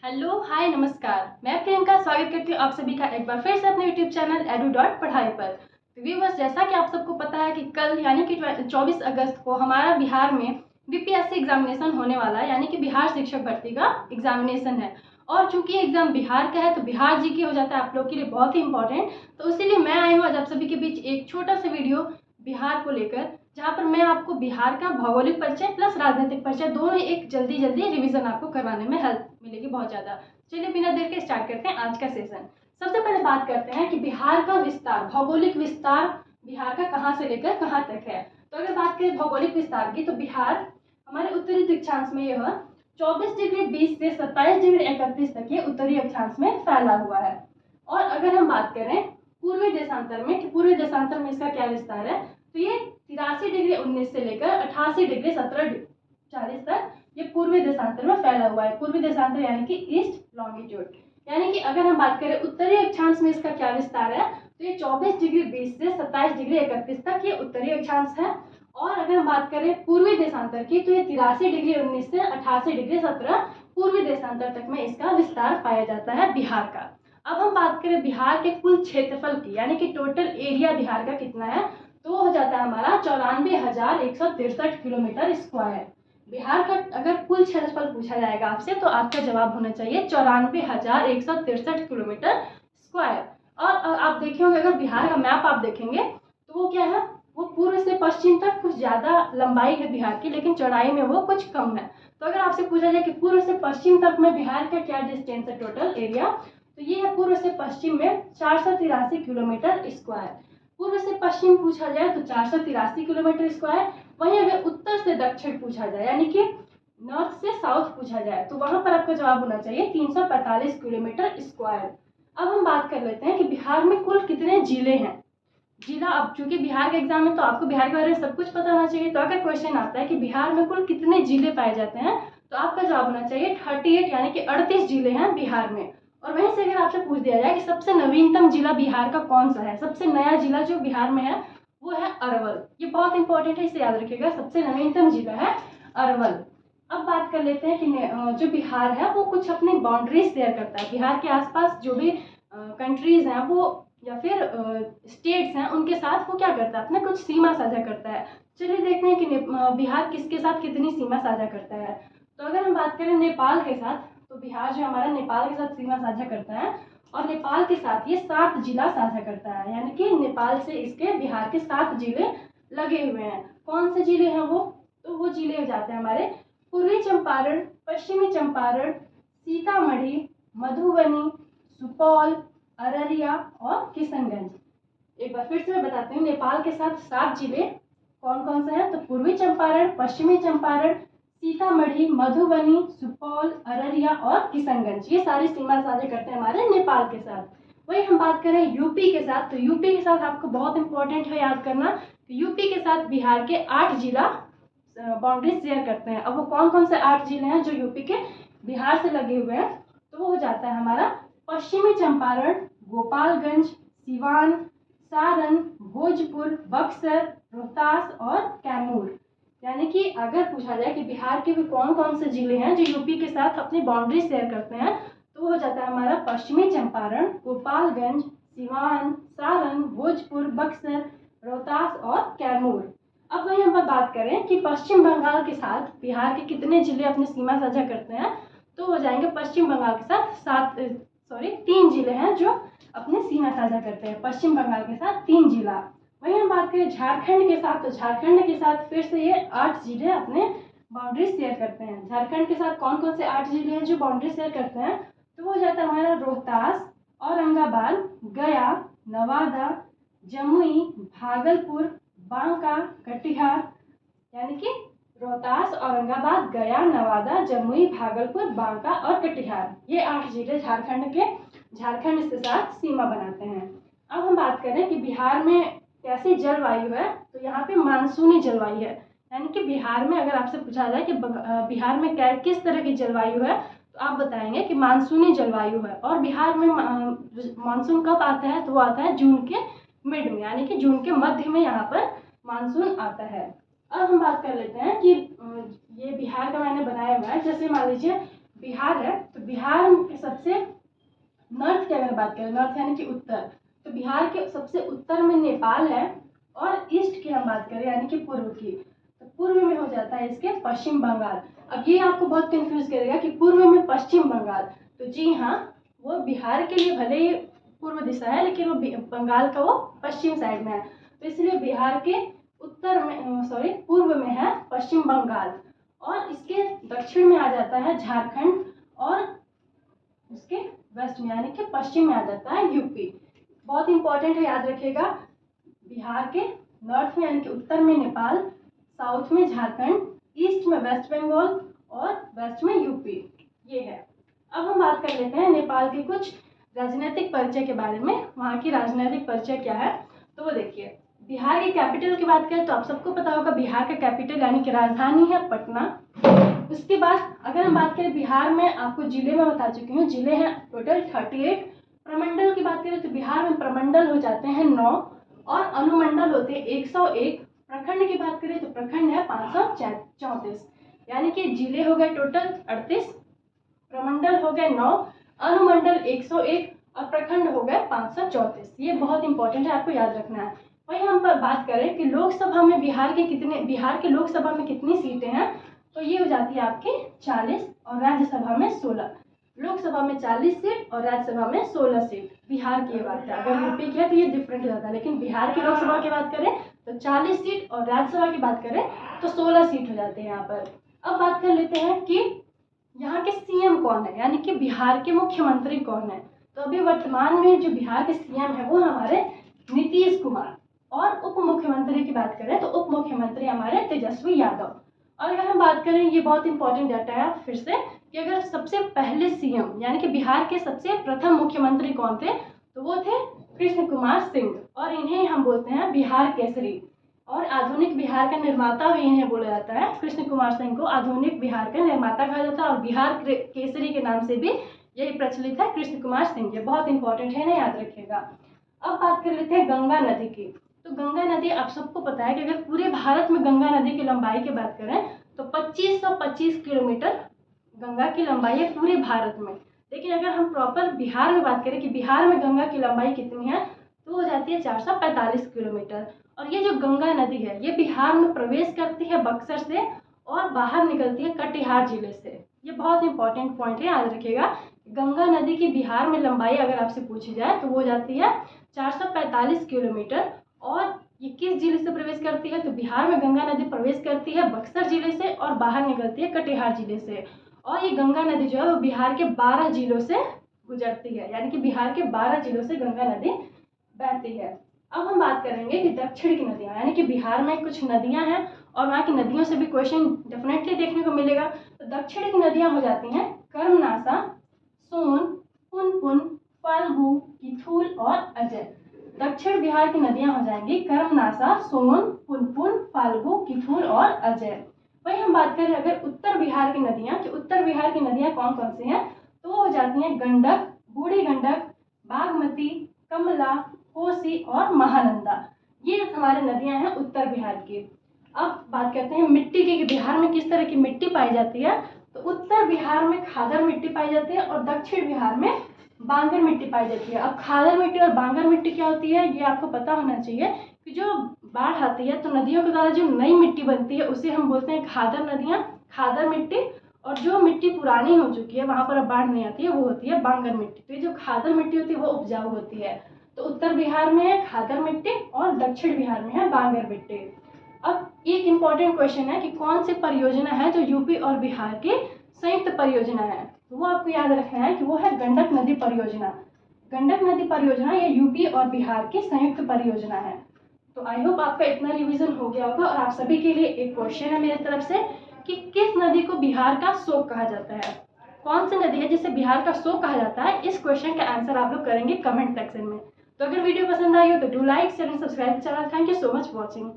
Hello hi नमस्कार। मैं प्रियंका स्वागत करती हूँ आप सभी का एक बार फिर से अपने यूट्यूब चैनल edu.पढ़ाई पर। तो व्यूअर्स, जैसा कि आप सबको पता है कि कल यानी कि 24 अगस्त को हमारा बिहार में बीपीएससी एग्जामिनेशन होने वाला है, यानी कि बिहार शिक्षक भर्ती का एग्जामिनेशन है। और चूंकि एग्जाम बिहार का है तो बिहार जी के हो जाता है आप लोग के लिए बहुत ही इंपॉर्टेंट। तो इसीलिए मैं आई हूँ आज आप सभी के बीच एक छोटा सा वीडियो बिहार को लेकर, जहाँ पर मैं आपको बिहार का भौगोलिक परिचय प्लस राजनीतिक परिचय दोनों एक जल्दी रिवीजन आपको करवाने में हेल्प मिलेगी बहुत ज़्यादा। चलिए बिना देर के स्टार्ट करते हैं आज का सेशन। सबसे पहले बात करते हैं कि बिहार का विस्तार, भौगोलिक विस्तार बिहार का कहाँ से लेकर कहाँ तक है। तो अगर बात करें भौगोलिक विस्तार की, तो बिहार हमारे उत्तरी दिक्षांश में यह 24 डिग्री 20 से 27 डिग्री 31 तक ये उत्तरी अक्षांश में फैला हुआ है। और अगर हम बात करें पूर्वी देशांतर में कि पूर्वी देशांतर में इसका क्या विस्तार है, तो ये 83 डिग्री 19 से लेकर 88 डिग्री 17 तक ये पूर्वी देशांतर में फैला हुआ है। पूर्वी देशांतर यानी कि ईस्ट लॉन्गिट्यूड। यानी कि अगर हम बात करें उत्तरी अक्षांश में इसका क्या विस्तार है, तो ये 24 डिग्री 20 से 27 डिग्री 31 तक ये उत्तरी अक्षांश है। और अगर हम बात करें पूर्वी देशांतर की, तो ये 83 डिग्री 19 से 88 डिग्री 17 पूर्वी देशांतर तक में इसका विस्तार पाया जाता है बिहार का। अब हम बात करें बिहार के कुल क्षेत्रफल की, यानी कि टोटल एरिया बिहार का कितना है, तो वो हो जाता है हमारा 94,163 किलोमीटर स्क्वायर। बिहार का अगर कुल क्षेत्रफल पूछा जाएगा आपसे तो आपका जवाब होना चाहिए 94,163 किलोमीटर स्क्वायर। और आप देखे होंगे, अगर बिहार का मैप आप देखेंगे तो वो क्या है, वो पूर्व से पश्चिम तक कुछ ज़्यादा लंबाई है बिहार की, लेकिन चौड़ाई में वो कुछ कम है। तो अगर आपसे पूछा जाए कि पूर्व से पश्चिम तक में बिहार का क्या डिस्टेंस है टोटल एरिया, तो ये है पूर्व से पश्चिम में 483 किलोमीटर स्क्वायर। पूर्व से पश्चिम पूछा जाए तो 483 किलोमीटर स्क्वायर। वहीं अगर उत्तर से दक्षिण पूछा जाए, यानी कि नॉर्थ से साउथ पूछा जाए, तो वहां पर आपका जवाब होना चाहिए 345 किलोमीटर स्क्वायर। अब हम बात कर लेते हैं कि बिहार में कुल कितने जिले हैं। जिला, अब चूंकि बिहार का एग्जाम है तो आपको बिहार के बारे में सब कुछ पता होना चाहिए। तो अगर क्वेश्चन आता है कि बिहार में कुल कितने जिले पाए जाते हैं, तो आपका जवाब होना चाहिए 38, यानी कि 38 जिले हैं बिहार में। और वहीं से अगर आपसे पूछ दिया जाए कि सबसे नवीनतम जिला बिहार का कौन सा है, सबसे नया जिला जो बिहार में है वो है अरवल। ये बहुत इंपॉर्टेंट है, इसे याद रखिएगा, सबसे नवीनतम जिला है अरवल। अब बात कर लेते हैं कि जो बिहार है वो कुछ अपनी बाउंड्रीज शेयर करता है। बिहार के आसपास जो भी कंट्रीज हैं वो या फिर स्टेट्स हैं, उनके साथ वो क्या करता है, अपने कुछ सीमा साझा करता है। चलिए देखते हैं कि बिहार किसके साथ कितनी सीमा साझा करता है। तो अगर हम बात करें नेपाल के साथ, तो बिहार जो हमारा नेपाल के साथ सीमा साझा करता है, और नेपाल के साथ ये 7 जिला साझा करता है, यानी कि नेपाल से इसके बिहार के 7 जिले लगे हुए हैं। कौन से जिले हैं वो, तो वो जिले हो जाते हैं हमारे पूर्वी चंपारण, पश्चिमी चंपारण, सीतामढ़ी, मधुबनी, सुपौल, अररिया और किशनगंज। एक बार फिर से मैं बताती हूँ, नेपाल के साथ 7 जिले कौन कौन से हैं, तो पूर्वी चंपारण, पश्चिमी चंपारण, सीतामढ़ी, मधुबनी, सुपौल, अररिया और किशनगंज, ये सारी सीमा साझा करते हैं हमारे नेपाल के साथ। वही हम बात करें यूपी के साथ, तो यूपी के साथ आपको बहुत इंपॉर्टेंट है याद करना, यूपी के साथ बिहार के 8 जिला बाउंड्री शेयर करते हैं। अब वो कौन कौन से 8 जिले हैं जो यूपी के बिहार से लगे हुए हैं, तो वो हो जाता है हमारा पश्चिमी चंपारण, गोपालगंज, सिवान, सारण, भोजपुर, बक्सर, रोहतास और कैमूर। यानी कि अगर पूछा जाए कि बिहार के भी कौन कौन से जिले हैं जो यूपी के साथ अपनी बाउंड्री शेयर करते हैं, तो वो हो जाता है हमारा पश्चिमी चंपारण, गोपालगंज, सिवान, सारण, भोजपुर, बक्सर, रोहतास और कैमूर। अब वहीं हम बात करें कि पश्चिम बंगाल के साथ बिहार के कितने जिले अपनी सीमा साझा करते हैं, तो हो जाएंगे पश्चिम बंगाल के साथ 3 जिले हैं जो अपनी सीमा साझा करते हैं। पश्चिम बंगाल के साथ 3 जिला। वहीं हम बात करें झारखंड के साथ, तो झारखंड के साथ फिर से ये 8 जिले अपने बाउंड्री शेयर करते हैं। झारखंड के साथ कौन कौन से 8 जिले हैं जो बाउंड्री शेयर करते हैं, तो वो हो जाता है हमारा रोहतास, औरंगाबाद, गया, नवादा, जमुई, भागलपुर, बांका, कटिहार। यानी कि रोहतास, औरंगाबाद, गया, नवादा, जमुई, भागलपुर, बांका और कटिहार, ये 8 जिले झारखंड के साथ सीमा बनाते हैं। अब हम बात करें कि बिहार में कैसी जलवायु है, तो यहाँ पे मानसूनी जलवायु है। यानी कि बिहार में अगर आपसे पूछा जाए कि बिहार में किस तरह की जलवायु है, तो आप बताएंगे कि मानसूनी जलवायु है। और बिहार में मानसून कब आता है, तो वो आता है जून के मिड में, यानी कि जून के मध्य में यहाँ पर मानसून आता है। अब हम बात कर लेते हैं कि ये बिहार का मैंने बनाया हुआ है। जैसे मान लीजिए बिहार है, तो बिहार के सबसे नॉर्थ की अगर बात करें, नॉर्थ यानी कि उत्तर, तो बिहार के सबसे उत्तर में नेपाल है, और ईस्ट की हम बात करें यानी कि पूर्व की, तो पूर्व में हो जाता है इसके पश्चिम बंगाल। अब ये आपको बहुत कंफ्यूज करेगा कि पूर्व में पश्चिम बंगाल, तो जी हाँ, वो बिहार के लिए भले ही पूर्व दिशा है, लेकिन वो बंगाल का वो पश्चिम साइड में है, तो इसलिए बिहार के उत्तर में पूर्व में है पश्चिम बंगाल, और इसके दक्षिण में आ जाता है झारखंड, और उसके वेस्ट में यानी कि पश्चिम में आ जाता है यूपी। बहुत इंपॉर्टेंट है, याद रखिएगा। बिहार के नॉर्थ में यानी कि उत्तर में नेपाल, साउथ में झारखंड, ईस्ट में वेस्ट बंगाल, और वेस्ट में यूपी, ये है। अब हम बात कर लेते हैं नेपाल के कुछ राजनीतिक परिचय के बारे में, वहाँ की राजनीतिक परिचय क्या है। तो वो देखिए, बिहार की कैपिटल की बात करें तो आप सबको पता होगा बिहार का कैपिटल यानी कि राजधानी है पटना। उसके बाद अगर हम बात करें बिहार में, आपको जिले में बता चुकी हूँ, जिले हैं टोटल 38। प्रमंडल की बात करें तो बिहार में प्रमंडल हो जाते हैं 9, और अनुमंडल होते हैं 101। प्रखंड की बात करें तो प्रखंड है 534, यानी कि जिले हो गए टोटल 38, प्रमंडल हो गए 9, अनुमंडल 101, और प्रखंड हो गए 534। ये बहुत इंपॉर्टेंट है, आपको याद रखना है। वही हम पर बात करें कि लोकसभा में बिहार के लोकसभा में कितनी सीटें हैं, तो ये हो जाती है आपकी 40, और राज्यसभा में 16। लोकसभा में 40 सीट और राज्यसभा में 16 सीट, बिहार की बात है। अगर यूपी की है तो ये डिफरेंट हो जाता है, लेकिन बिहार की लोकसभा की बात करें तो 40 सीट, और राज्यसभा की बात करें तो 16 सीट हो जाते हैं यहाँ पर। अब बात कर लेते हैं कि यहाँ के सीएम कौन है, यानी कि बिहार के मुख्यमंत्री कौन है। तो अभी वर्तमान में जो बिहार के सीएम है वो हमारे नीतीश कुमार, और उप मुख्यमंत्री की बात करें तो उप मुख्यमंत्री हमारे तेजस्वी यादव। और अगर हम बात करें, ये बहुत इंपॉर्टेंट डाटा है फिर से, कि अगर सबसे पहले सीएम यानी कि बिहार के सबसे प्रथम मुख्यमंत्री कौन थे, तो वो थे कृष्ण कुमार सिंह, और इन्हें हम बोलते हैं बिहार केसरी, और आधुनिक बिहार का निर्माता भी इन्हें बोला जाता है। कृष्ण कुमार सिंह को आधुनिक बिहार का निर्माता कहा जाता है, और बिहार केसरी के नाम से भी यही प्रचलित है, कृष्ण कुमार सिंह। ये बहुत इंपॉर्टेंट है ना, याद रखिएगा। अब बात कर लेते हैं गंगा नदी की। तो गंगा नदी आप सबको पता है कि अगर पूरे भारत में गंगा नदी की लंबाई की बात करें तो 2525 किलोमीटर गंगा की लंबाई है पूरे भारत में। लेकिन अगर हम प्रॉपर बिहार में बात करें कि बिहार में गंगा की लंबाई कितनी है, तो हो जाती है 445 किलोमीटर। और ये जो गंगा नदी है ये बिहार में प्रवेश करती है बक्सर से, और बाहर निकलती है कटिहार जिले से। ये बहुत इंपॉर्टेंट पॉइंट है, याद रखिएगा। गंगा नदी की बिहार में लंबाई अगर आपसे पूछी जाए तो वो जाती है 445 किलोमीटर। और ये किस जिले से प्रवेश करती है, तो बिहार में गंगा नदी प्रवेश करती है बक्सर जिले से, और बाहर निकलती है कटिहार जिले से। और ये गंगा नदी जो है वो बिहार के 12 जिलों से गुजरती है, यानी कि बिहार के 12 जिलों से गंगा नदी बहती है। अब हम बात करेंगे कि दक्षिण की नदियाँ, यानी कि बिहार में कुछ नदियाँ हैं और वहाँ की नदियों से भी क्वेश्चन डेफिनेटली देखने को मिलेगा। तो दक्षिण की नदियाँ हो जाती हैं कर्मनाशा, सोन, पुनपुन, फाल्गु, किथुल और अजय। दक्षिण बिहार की नदियाँ हो जाएंगी कर्मनाशा, सोन, पुनपुन, फाल्गु, किथुल और अजय। वही हम बात करें अगर उत्तर बिहार की नदियाँ, कि उत्तर बिहार की नदियाँ कौन कौन सी हैं, तो वो हो जाती हैं गंडक, बूढ़ी गंडक, बागमती, कमला, कोसी और महानंदा। ये हमारे नदियां हैं उत्तर बिहार की। अब बात करते हैं मिट्टी की, कि बिहार में किस तरह की मिट्टी पाई जाती है। तो उत्तर बिहार में खादर मिट्टी पाई जाती है, और दक्षिण बिहार में बांगर मिट्टी पाई जाती है। अब खादर मिट्टी और बांगर मिट्टी क्या होती है, ये आपको पता होना चाहिए कि जो बाढ़ आती है तो नदियों के द्वारा जो नई मिट्टी बनती है उसे हम बोलते हैं खादर नदियाँ, खादर मिट्टी। और जो मिट्टी पुरानी हो चुकी है वहाँ पर अब बाढ़ नहीं आती है, वो होती है बांगर मिट्टी। तो ये जो खादर मिट्टी होती है वो उपजाऊ होती है। तो उत्तर बिहार में है खादर मिट्टी और दक्षिण बिहार में है बांगर मिट्टी। अब एक इम्पॉर्टेंट क्वेश्चन है कि कौन सी परियोजना है जो यूपी और बिहार की संयुक्त परियोजना है, तो वो आपको याद रखना है कि वो है गंडक नदी परियोजना। गंडक नदी परियोजना ये यूपी और बिहार की संयुक्त परियोजना है। तो आई होप आपका इतना रिवीजन हो गया होगा। और आप सभी के लिए एक क्वेश्चन है मेरी तरफ से कि किस नदी को बिहार का शोक कहा जाता है, कौन सी नदी है जिसे बिहार का शोक कहा जाता है। इस क्वेश्चन का आंसर आप लोग करेंगे कमेंट सेक्शन में। तो अगर वीडियो पसंद आई हो तो do like, share and subscribe channel. Thank you so much for watching.